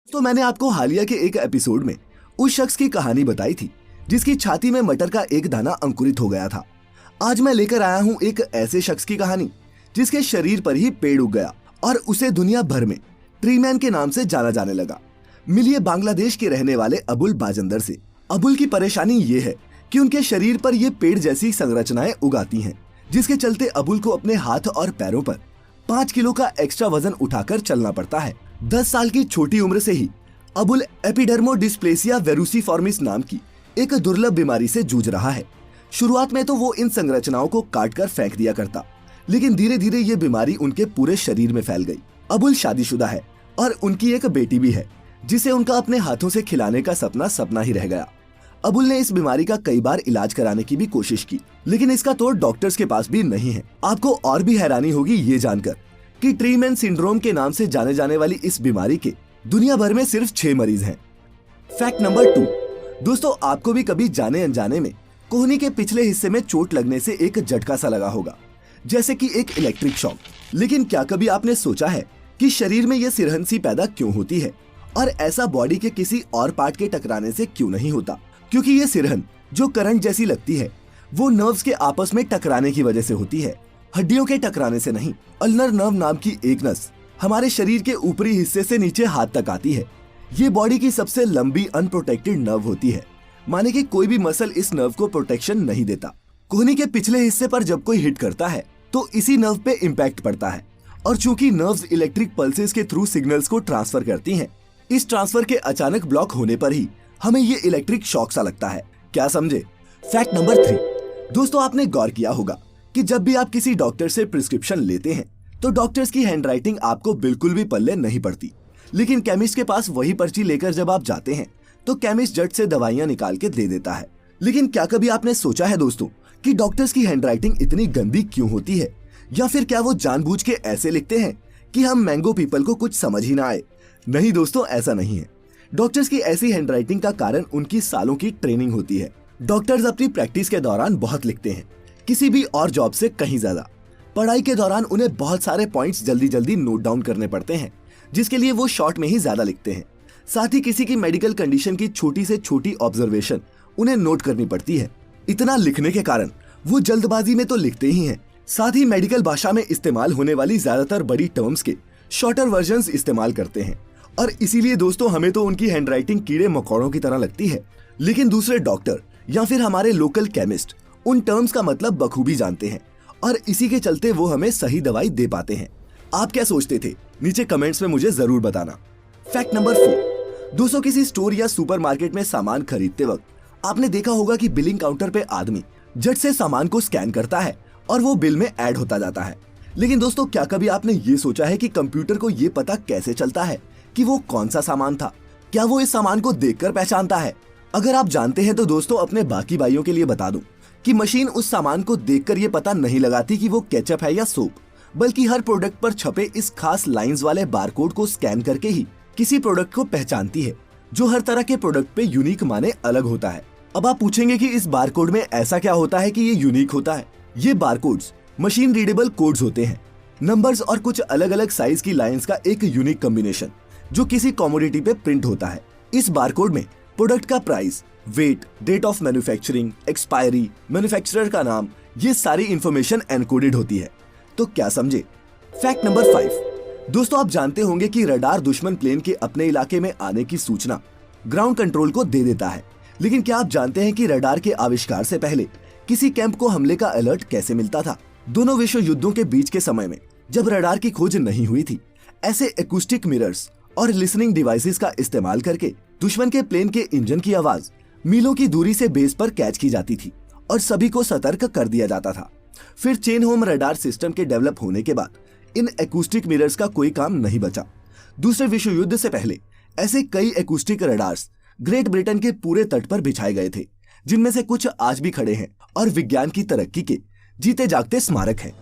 तो मैंने आपको हालिया के एक एपिसोड में उस शख्स की कहानी बताई थी जिसकी छाती में मटर का एक दाना अंकुरित हो गया था। आज मैं लेकर आया हूँ एक ऐसे शख्स की कहानी जिसके शरीर पर ही पेड़ उग गया और उसे दुनिया भर में ट्री मैन के नाम से जाना जाने लगा। मिलिए बांग्लादेश के रहने वाले अबुल बाजंदर से। अबुल की परेशानी ये है कि उनके शरीर पर ये पेड़ जैसी संरचनाएं उगाती हैं, जिसके चलते अबुल को अपने हाथ और पैरों पर 5 किलो का एक्स्ट्रा वजन उठाकर चलना पड़ता है। 10 साल की छोटी उम्र से ही अबुल एपिडर्मोडिस्प्लेसिया वेरुसिफॉर्मिस नाम की एक दुर्लभ बीमारी से जूझ रहा है। शुरुआत में तो वो इन संरचनाओं को काटकर फेंक दिया करता, लेकिन धीरे धीरे ये बीमारी उनके पूरे शरीर में फैल गई। अबुल शादीशुदा है और उनकी एक बेटी भी है जिसे उनका अपने हाथों से खिलाने का सपना ही रह गया। अबुल ने इस बीमारी का कई बार इलाज कराने की भी कोशिश की, लेकिन इसका तोड़ डॉक्टर्स के पास भी नहीं है। आपको और भी हैरानी होगी ये जानकर कि ट्री मैन सिंड्रोम के नाम से जाने जाने वाली इस बीमारी के दुनिया भर में सिर्फ 6 मरीज हैं। Fact number 2। दोस्तों, आपको भी कभी जाने अनजाने में कोहनी के पिछले हिस्से में चोट लगने से एक झटका सा लगा होगा, जैसे कि एक इलेक्ट्रिक शॉक। लेकिन क्या कभी आपने सोचा है कि शरीर में यह सिरहन सी पैदा क्यों होती है और ऐसा बॉडी के किसी और पार्ट के टकराने से क्यों नहीं होता? क्योंकि ये सिरहन जो करंट जैसी लगती है वो नर्व्स के आपस में टकराने की वजह से होती है, हड्डियों के टकराने से नहीं। अल्नर नर्व नाम की एक नस हमारे शरीर के ऊपरी हिस्से से नीचे हाथ तक आती है। ये बॉडी की सबसे लंबी अनप्रोटेक्टेड नर्व होती है, माने कि कोई भी मसल इस नर्व को प्रोटेक्शन नहीं देता। कोहनी के पिछले हिस्से पर जब कोई हिट करता है तो इसी नर्व पे इम्पैक्ट पड़ता है, और चूंकि नर्व्स इलेक्ट्रिक पल्सेस के थ्रू सिग्नल्स को ट्रांसफर करती हैं, इस ट्रांसफर के अचानक ब्लॉक होने पर ही हमें ये इलेक्ट्रिक शॉक सा लगता है। क्या समझे? Fact number 3। दोस्तों, आपने गौर किया होगा कि जब भी आप किसी डॉक्टर से प्रिस्क्रिप्शन लेते हैं तो डॉक्टर्स की हैंडराइटिंग आपको बिल्कुल भी पल्ले नहीं पड़ती, लेकिन केमिस्ट के पास वही पर्ची लेकर जब आप जाते हैं तो केमिस्ट झट से दवाइयां निकाल के दे देता है। लेकिन क्या कभी आपने सोचा है दोस्तों कि डॉक्टर्स की हैंडराइटिंग इतनी गंदी क्यों होती है? या फिर क्या वो जानबूझ के ऐसे लिखते हैं कि हम मैंगो पीपल को कुछ समझ ही ना आए? नहीं दोस्तों, ऐसा नहीं है। डॉक्टर्स की ऐसी हैंडराइटिंग का कारण उनकी सालों की ट्रेनिंग होती है। डॉक्टर्स अपनी प्रैक्टिस के दौरान बहुत लिखते हैं, किसी भी और जॉब से कहीं ज्यादा। पढ़ाई के दौरान उन्हें बहुत सारे पॉइंट्स जल्दी जल्दी नोट डाउन करने पड़ते हैं, जिसके लिए वो शॉर्ट में ही ज्यादा लिखते हैं। साथ ही किसी की मेडिकल कंडीशन की छोटी से छोटी ऑब्जर्वेशन उन्हें नोट करनी पड़ती है। इतना लिखने के कारण वो जल्दबाजी में तो लिखते ही हैं, साथ ही मेडिकल भाषा में इस्तेमाल होने वाली ज्यादातर बड़ी टर्म्स के शॉर्टर वर्जन्स इस्तेमाल करते हैं, और इसीलिए दोस्तों हमें तो उनकी हैंडराइटिंग कीड़े मकोड़ों की तरह लगती है। लेकिन दूसरे डॉक्टर या फिर हमारे लोकल केमिस्ट उन टर्म्स का मतलब बखूबी जानते हैं, और इसी के चलते वो हमें सही दवाई दे पाते हैं। आप क्या सोचते थे? नीचे कमेंट्स में मुझे जरूर बताना। Fact number 4। दोस्तों, किसी स्टोर या सुपरमार्केट में सामान खरीदते वक्त आपने देखा होगा कि बिलिंग काउंटर पे आदमी झट से सामान को स्कैन करता है और वो बिल में ऐड होता जाता है। लेकिन दोस्तों, क्या कभी आपने ये सोचा है कि कंप्यूटर को ये पता कैसे चलता है कि वो कौन सा सामान था? क्या वो इस सामान को देखकर पहचानता है? अगर आप जानते हैं तो दोस्तों अपने बाकी भाइयों के लिए बता दूं कि मशीन उस सामान को देखकर ये पता नहीं लगाती कि वो केचप है या सोप, बल्कि हर प्रोडक्ट पर छपे इस खास लाइंस वाले बारकोड को स्कैन करके ही किसी प्रोडक्ट को पहचानती है, जो हर तरह के प्रोडक्ट पे यूनिक माने अलग होता है। अब आप पूछेंगे कि इस बारकोड में ऐसा क्या होता है कि ये यूनिक होता है? ये बारकोड्स मशीन रीडेबल कोड्स होते हैं, नंबर्स और कुछ अलग अलग साइज की लाइंस का एक यूनिक कॉम्बिनेशन जो किसी कमोडिटी पे प्रिंट होता है। इस बारकोड में प्रोडक्ट का price, weight, date of manufacturing, expiry, manufacturer का नाम, ये सारी इंफॉर्मेशन एनकोडेड होती है। तो क्या समझे? Fact number 5। दोस्तों, आप जानते होंगे कि रडार दुश्मन प्लेन के अपने इलाके में आने की सूचना ग्राउंड कंट्रोल को दे देता है। लेकिन क्या आप जानते हैं कि रडार के आविष्कार से पहले किसी कैंप को हमले का अलर्ट कैसे मिलता था? दोनों विश्व युद्धों के बीच के समय में जब रडार की खोज नहीं हुई थी, ऐसे एकूस्टिक मिरर्स और लिसनिंग डिवाइसेस का इस्तेमाल करके दुश्मन के प्लेन के इंजन की आवाज मीलों की दूरी से बेस पर कैच की जाती थी और सभी को सतर्क कर दिया जाता था। फिर चेन होम रडार सिस्टम के डेवलप होने के बाद इन एकूस्टिक मिरर्स का कोई काम नहीं बचा। दूसरे विश्व युद्ध से पहले ऐसे कई एकूस्टिक रडार्स ग्रेट ब्रिटेन के पूरे तट पर बिछाए गए थे, जिनमें से कुछ आज भी खड़े हैं और विज्ञान की तरक्की के जीते जागते स्मारक हैं।